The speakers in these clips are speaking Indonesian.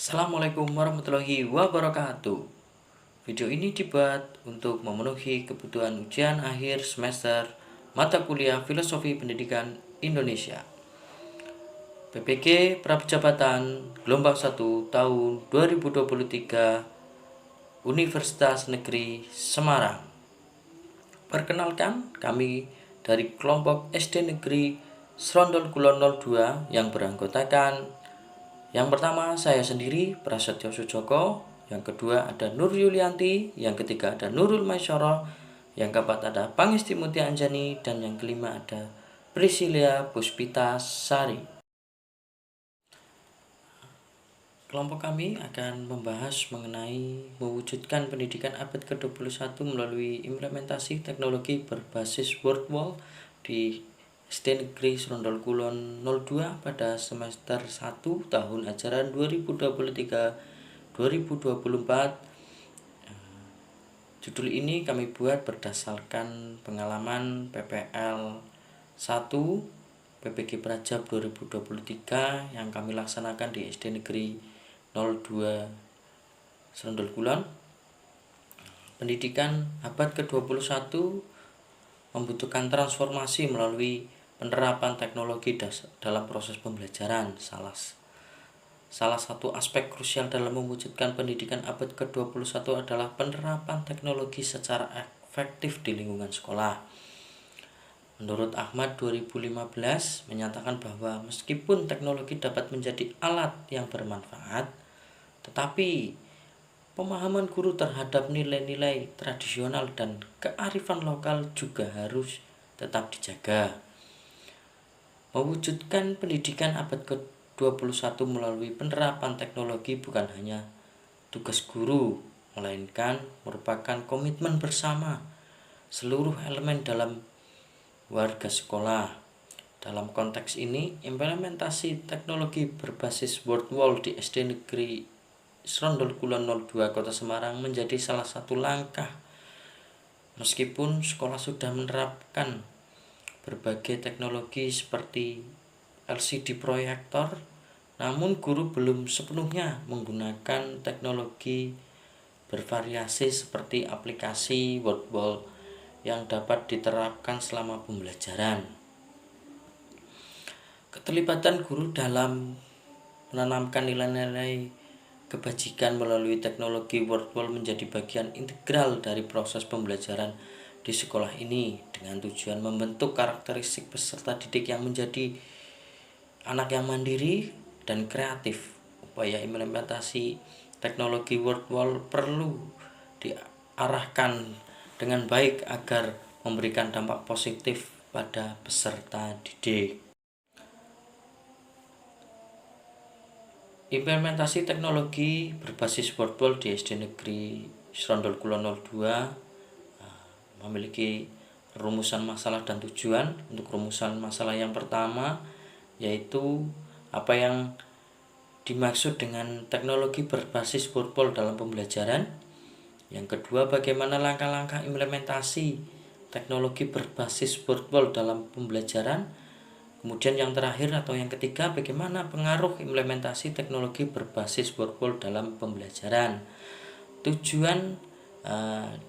Assalamualaikum warahmatullahi wabarakatuh. Video ini dibuat untuk memenuhi kebutuhan ujian akhir semester mata kuliah Filosofi Pendidikan Indonesia PPG Prapejabatan Gelombang 1 tahun 2023 Universitas Negeri Semarang. Perkenalkan, kami dari kelompok SD Negeri Srondol Kulon 02 yang beranggotakan yang pertama saya sendiri, Prasetyo Sujoko. Yang kedua ada Nur Yulianti. Yang ketiga ada Nurul Maisyoro. Yang keempat ada Pangestu Mutia Anjani. Dan yang kelima ada Priscilia Puspita Sari. Kelompok kami akan membahas mengenai mewujudkan pendidikan abad ke-21 melalui implementasi teknologi berbasis WordWall di SD Negeri Srondol Kulon 02 pada semester 1 tahun ajaran 2023-2024. Judul ini kami buat berdasarkan pengalaman PPL 1 PPG Prajab 2023 yang kami laksanakan di SD Negeri 02 Srondol Kulon. Pendidikan abad ke-21 membutuhkan transformasi melalui penerapan teknologi dalam proses pembelajaran. Salah satu aspek krusial dalam mewujudkan pendidikan abad ke-21 adalah penerapan teknologi secara efektif di lingkungan sekolah. Menurut Ahmad 2015 menyatakan bahwa meskipun teknologi dapat menjadi alat yang bermanfaat, tetapi pemahaman guru terhadap nilai-nilai tradisional dan kearifan lokal juga harus tetap dijaga. Mewujudkan pendidikan abad ke-21 melalui penerapan teknologi bukan hanya tugas guru, melainkan merupakan komitmen bersama seluruh elemen dalam warga sekolah. Dalam konteks ini, implementasi teknologi berbasis WordWall di SD Negeri Srondol Kulon 02 Kota Semarang menjadi salah satu langkah. Meskipun sekolah sudah menerapkan berbagai teknologi seperti LCD proyektor, namun guru belum sepenuhnya menggunakan teknologi bervariasi seperti aplikasi WordWall yang dapat diterapkan selama pembelajaran. Keterlibatan guru dalam menanamkan nilai-nilai kebajikan melalui teknologi WordWall menjadi bagian integral dari proses pembelajaran di sekolah ini dengan tujuan membentuk karakteristik peserta didik yang menjadi anak yang mandiri dan kreatif. Upaya implementasi teknologi WordWall perlu diarahkan dengan baik agar memberikan dampak positif pada peserta didik. Implementasi teknologi berbasis WordWall di SD Negeri Srondol Kulon 02 memiliki rumusan masalah dan tujuan. Untuk rumusan masalah yang pertama yaitu apa yang dimaksud dengan teknologi berbasis WordWall dalam pembelajaran. Yang kedua, bagaimana langkah-langkah implementasi teknologi berbasis WordWall dalam pembelajaran. Kemudian yang terakhir atau yang ketiga, bagaimana pengaruh implementasi teknologi berbasis WordWall dalam pembelajaran. Tujuan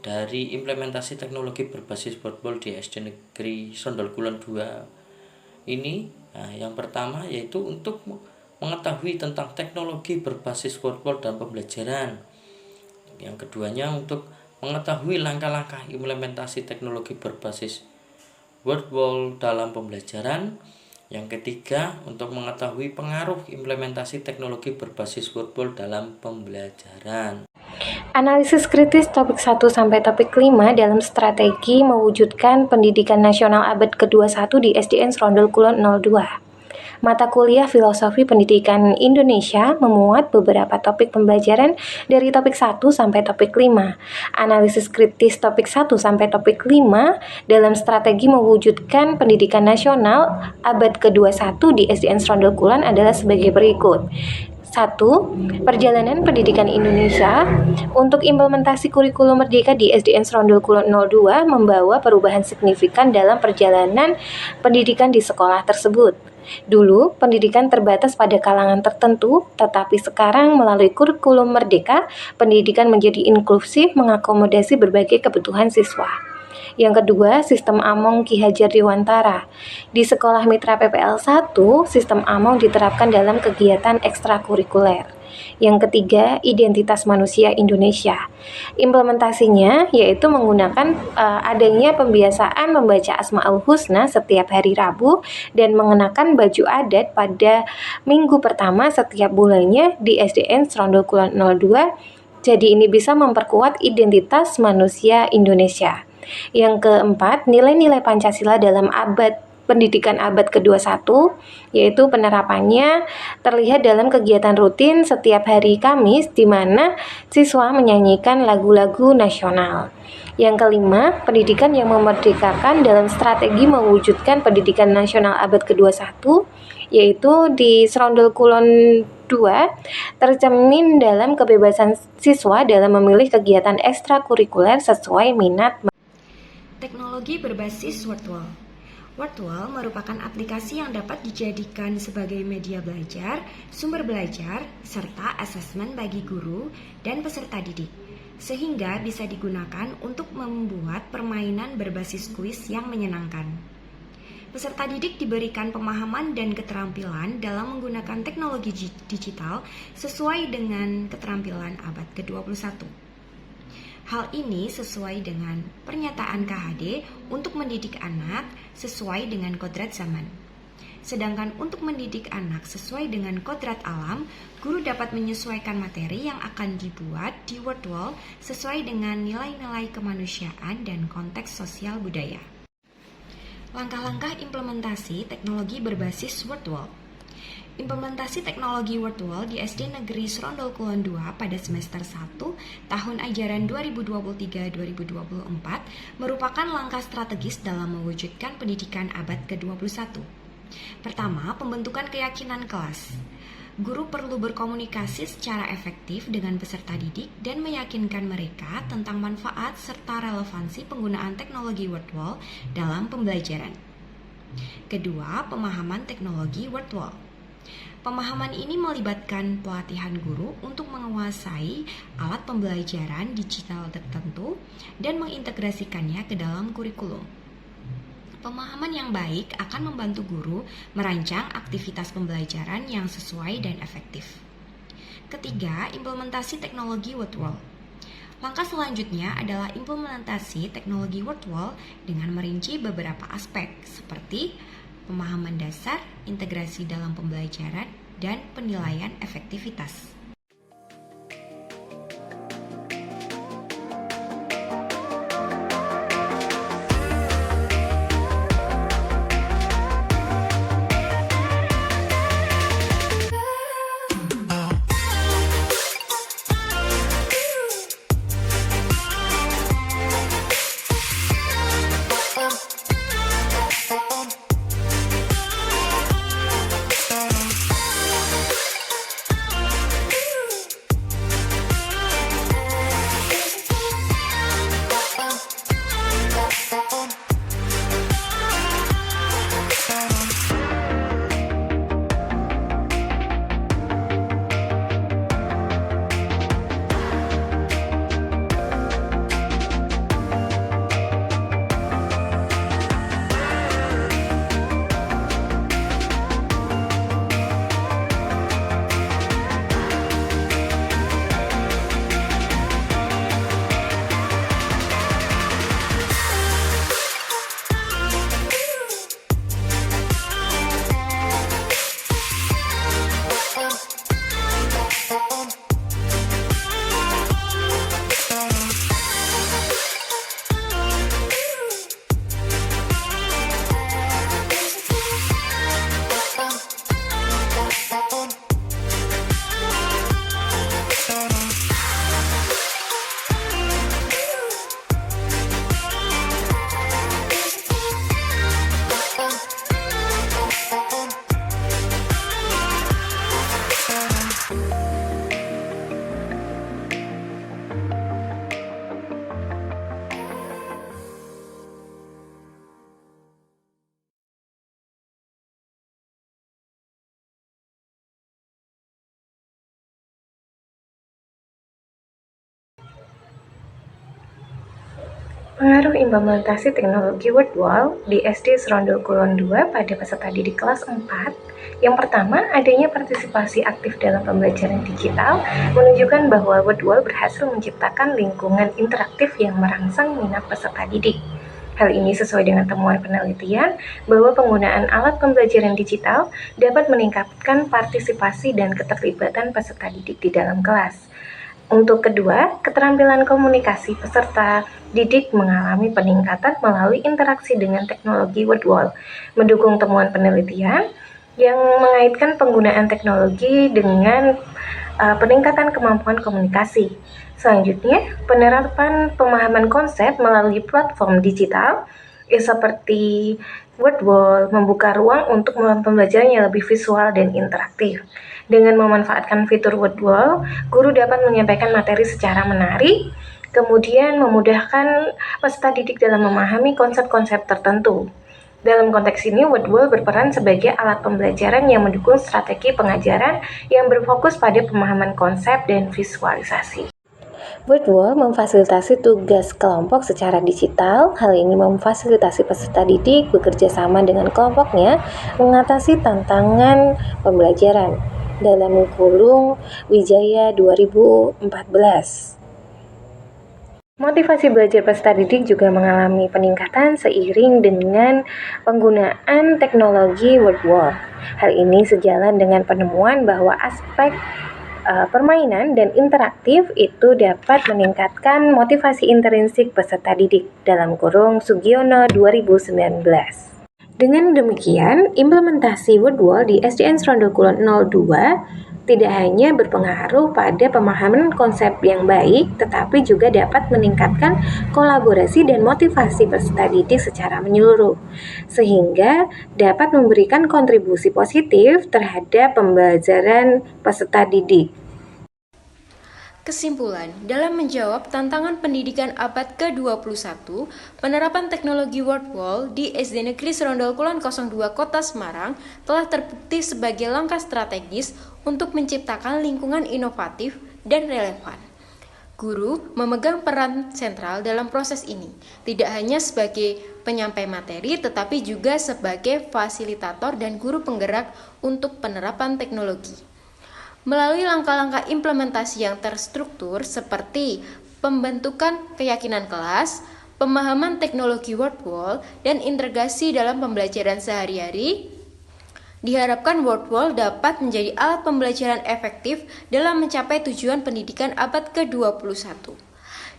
dari implementasi teknologi berbasis WordWall di SD Negeri Srondol Kulon 2 ini yang pertama yaitu untuk mengetahui tentang teknologi berbasis WordWall dalam pembelajaran. Yang keduanya untuk mengetahui langkah-langkah implementasi teknologi berbasis WordWall dalam pembelajaran. Yang ketiga untuk mengetahui pengaruh implementasi teknologi berbasis WordWall dalam pembelajaran. Analisis kritis topik 1 sampai topik 5 dalam strategi mewujudkan pendidikan nasional abad ke-21 di SDN Srondol Kulon 02. Mata kuliah Filosofi Pendidikan Indonesia memuat beberapa topik pembelajaran dari topik 1 sampai topik 5. Analisis kritis topik 1 sampai topik 5 dalam strategi mewujudkan pendidikan nasional abad ke-21 di SDN Srondol Kulon adalah sebagai berikut. 1. Perjalanan pendidikan Indonesia. Untuk implementasi kurikulum merdeka di SDN Serondol Kulon 02 membawa perubahan signifikan dalam perjalanan pendidikan di sekolah tersebut. Dulu, pendidikan terbatas pada kalangan tertentu, tetapi sekarang melalui kurikulum merdeka, pendidikan menjadi inklusif mengakomodasi berbagai kebutuhan siswa. Yang kedua, sistem Among Ki Hajar Dewantara. Di Sekolah Mitra PPL 1, sistem Among diterapkan dalam kegiatan ekstrakurikuler. Yang ketiga, identitas manusia Indonesia. Implementasinya yaitu menggunakan adanya pembiasaan membaca Asmaul Husna setiap hari Rabu dan mengenakan baju adat pada minggu pertama setiap bulannya di SDN Serondol Kulon 02. Jadi ini bisa memperkuat identitas manusia Indonesia. Yang keempat, nilai-nilai Pancasila dalam pendidikan abad ke-21, yaitu penerapannya terlihat dalam kegiatan rutin setiap hari Kamis di mana siswa menyanyikan lagu-lagu nasional. Yang kelima, pendidikan yang memerdekakan dalam strategi mewujudkan pendidikan nasional abad ke-21, yaitu di Serondol Kulon 2 tercermin dalam kebebasan siswa dalam memilih kegiatan ekstrakurikuler sesuai minat. Teknologi berbasis Wordwall. Wordwall merupakan aplikasi yang dapat dijadikan sebagai media belajar, sumber belajar, serta asesmen bagi guru dan peserta didik, sehingga bisa digunakan untuk membuat permainan berbasis kuis yang menyenangkan. Peserta didik diberikan pemahaman dan keterampilan dalam menggunakan teknologi digital sesuai dengan keterampilan abad ke-21. Hal ini sesuai dengan pernyataan KHD untuk mendidik anak sesuai dengan kodrat zaman. Sedangkan untuk mendidik anak sesuai dengan kodrat alam, guru dapat menyesuaikan materi yang akan dibuat di Wordwall sesuai dengan nilai-nilai kemanusiaan dan konteks sosial budaya. Langkah-langkah implementasi teknologi berbasis Wordwall. Implementasi teknologi Wordwall di SD Negeri Serondol Kulon 2 pada semester 1 tahun ajaran 2023-2024 merupakan langkah strategis dalam mewujudkan pendidikan abad ke-21. Pertama, pembentukan keyakinan kelas. Guru perlu berkomunikasi secara efektif dengan peserta didik dan meyakinkan mereka tentang manfaat serta relevansi penggunaan teknologi Wordwall dalam pembelajaran. Kedua, pemahaman teknologi Wordwall. Pemahaman ini melibatkan pelatihan guru untuk menguasai alat pembelajaran digital tertentu dan mengintegrasikannya ke dalam kurikulum. Pemahaman yang baik akan membantu guru merancang aktivitas pembelajaran yang sesuai dan efektif. Ketiga, implementasi teknologi Wordwall. Langkah selanjutnya adalah implementasi teknologi Wordwall dengan merinci beberapa aspek seperti pemahaman dasar, integrasi dalam pembelajaran, dan penilaian efektivitas. Pengaruh implementasi teknologi WordWall di SD Serondol Kulon 2 pada peserta didik kelas 4. Yang pertama, adanya partisipasi aktif dalam pembelajaran digital menunjukkan bahwa WordWall berhasil menciptakan lingkungan interaktif yang merangsang minat peserta didik. Hal ini sesuai dengan temuan penelitian bahwa penggunaan alat pembelajaran digital dapat meningkatkan partisipasi dan keterlibatan peserta didik di dalam kelas. Untuk kedua, keterampilan komunikasi peserta didik mengalami peningkatan melalui interaksi dengan teknologi WordWall, mendukung temuan penelitian yang mengaitkan penggunaan teknologi dengan peningkatan kemampuan komunikasi. Selanjutnya, penerapan pemahaman konsep melalui platform digital seperti WordWall membuka ruang untuk pembelajaran yang lebih visual dan interaktif. Dengan memanfaatkan fitur WordWall, guru dapat menyampaikan materi secara menarik, kemudian memudahkan peserta didik dalam memahami konsep-konsep tertentu. Dalam konteks ini, WordWall berperan sebagai alat pembelajaran yang mendukung strategi pengajaran yang berfokus pada pemahaman konsep dan visualisasi. WordWall memfasilitasi tugas kelompok secara digital. Hal ini memfasilitasi peserta didik bekerja sama dengan kelompoknya mengatasi tantangan pembelajaran. Dalam kurung Wijaya 2014. Motivasi belajar peserta didik juga mengalami peningkatan seiring dengan penggunaan teknologi WordWall. Hal ini sejalan dengan penemuan bahwa aspek permainan dan interaktif itu dapat meningkatkan motivasi intrinsik peserta didik. Dalam kurung Sugiono 2019. Dengan demikian, implementasi WordWall di SDN Serondol Kulon 02 tidak hanya berpengaruh pada pemahaman konsep yang baik, tetapi juga dapat meningkatkan kolaborasi dan motivasi peserta didik secara menyeluruh, sehingga dapat memberikan kontribusi positif terhadap pembelajaran peserta didik. Kesimpulan, dalam menjawab tantangan pendidikan abad ke-21, penerapan teknologi WordWall di SD Negeri Serondol Kulon 02 Kota Semarang telah terbukti sebagai langkah strategis untuk menciptakan lingkungan inovatif dan relevan. Guru memegang peran sentral dalam proses ini, tidak hanya sebagai penyampai materi, tetapi juga sebagai fasilitator dan guru penggerak untuk penerapan teknologi. Melalui langkah-langkah implementasi yang terstruktur seperti pembentukan keyakinan kelas, pemahaman teknologi WordWall, dan integrasi dalam pembelajaran sehari-hari, diharapkan WordWall dapat menjadi alat pembelajaran efektif dalam mencapai tujuan pendidikan abad ke-21.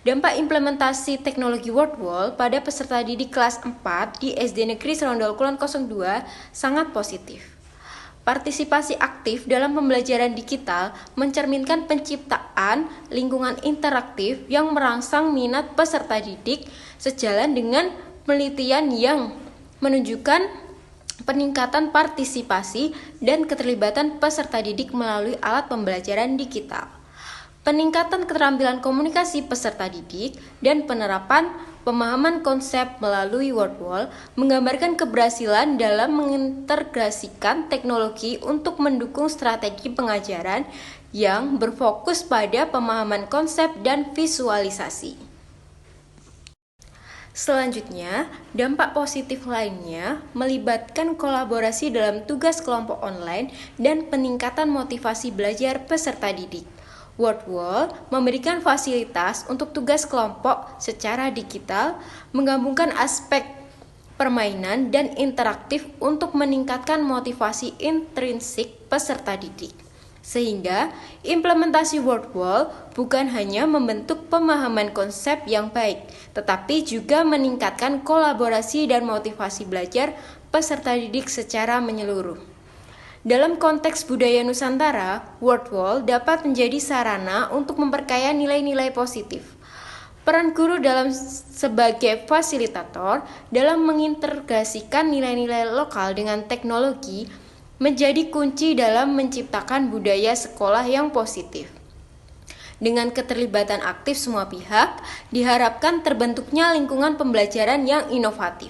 Dampak implementasi teknologi WordWall pada peserta didik kelas 4 di SD Negeri Serondol Kulon 02 sangat positif. Partisipasi aktif dalam pembelajaran digital mencerminkan penciptaan lingkungan interaktif yang merangsang minat peserta didik sejalan dengan penelitian yang menunjukkan peningkatan partisipasi dan keterlibatan peserta didik melalui alat pembelajaran digital. Peningkatan keterampilan komunikasi peserta didik dan penerapan pemahaman konsep melalui WordWall menggambarkan keberhasilan dalam mengintegrasikan teknologi untuk mendukung strategi pengajaran yang berfokus pada pemahaman konsep dan visualisasi. Selanjutnya, dampak positif lainnya melibatkan kolaborasi dalam tugas kelompok online dan peningkatan motivasi belajar peserta didik. WordWall memberikan fasilitas untuk tugas kelompok secara digital, menggabungkan aspek permainan dan interaktif untuk meningkatkan motivasi intrinsik peserta didik. Sehingga implementasi WordWall bukan hanya membentuk pemahaman konsep yang baik, tetapi juga meningkatkan kolaborasi dan motivasi belajar peserta didik secara menyeluruh. Dalam konteks budaya Nusantara, WordWall dapat menjadi sarana untuk memperkaya nilai-nilai positif. Peran guru sebagai fasilitator dalam mengintegrasikan nilai-nilai lokal dengan teknologi menjadi kunci dalam menciptakan budaya sekolah yang positif. Dengan keterlibatan aktif semua pihak, diharapkan terbentuknya lingkungan pembelajaran yang inovatif,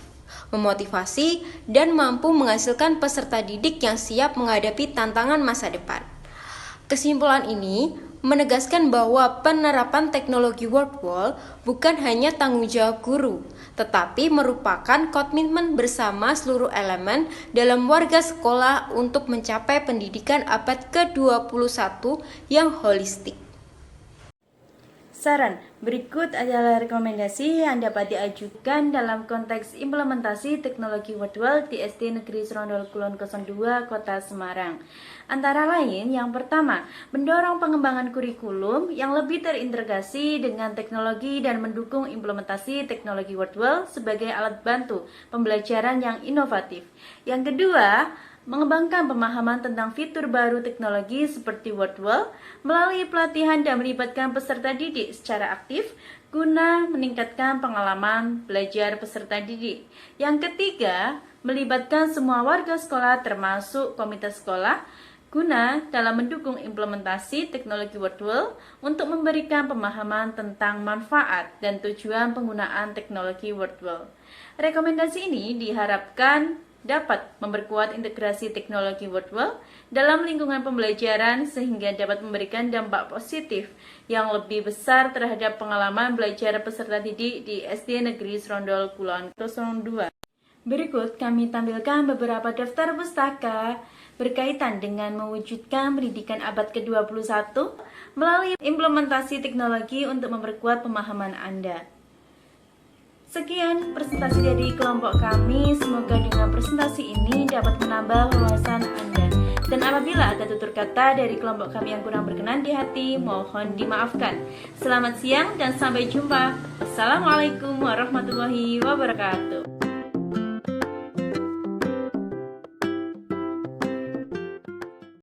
memotivasi, dan mampu menghasilkan peserta didik yang siap menghadapi tantangan masa depan. Kesimpulan ini menegaskan bahwa penerapan teknologi WordWall bukan hanya tanggung jawab guru, tetapi merupakan komitmen bersama seluruh elemen dalam warga sekolah untuk mencapai pendidikan abad ke-21 yang holistik. Saran, berikut adalah rekomendasi yang dapat diajukan dalam konteks implementasi teknologi WordWall di SD Negeri Serondol Kulon 02 Kota Semarang. Antara lain, yang pertama, mendorong pengembangan kurikulum yang lebih terintegrasi dengan teknologi dan mendukung implementasi teknologi WordWall sebagai alat bantu pembelajaran yang inovatif. Yang kedua, mengembangkan pemahaman tentang fitur baru teknologi seperti WordWall melalui pelatihan dan melibatkan peserta didik secara aktif guna meningkatkan pengalaman belajar peserta didik. Yang ketiga, melibatkan semua warga sekolah termasuk komite sekolah guna dalam mendukung implementasi teknologi WordWall untuk memberikan pemahaman tentang manfaat dan tujuan penggunaan teknologi WordWall. Rekomendasi ini diharapkan dapat memperkuat integrasi teknologi WordWall dalam lingkungan pembelajaran sehingga dapat memberikan dampak positif yang lebih besar terhadap pengalaman belajar peserta didik di SD Negeri Serondol Kulon 02. Berikut kami tampilkan beberapa daftar pustaka berkaitan dengan mewujudkan pendidikan abad ke-21 melalui implementasi teknologi untuk memperkuat pemahaman Anda. Sekian presentasi dari kelompok kami, semoga dengan presentasi ini dapat menambah wawasan Anda. Dan apabila ada tutur kata dari kelompok kami yang kurang berkenan di hati, mohon dimaafkan. Selamat siang dan sampai jumpa. Assalamualaikum warahmatullahi wabarakatuh.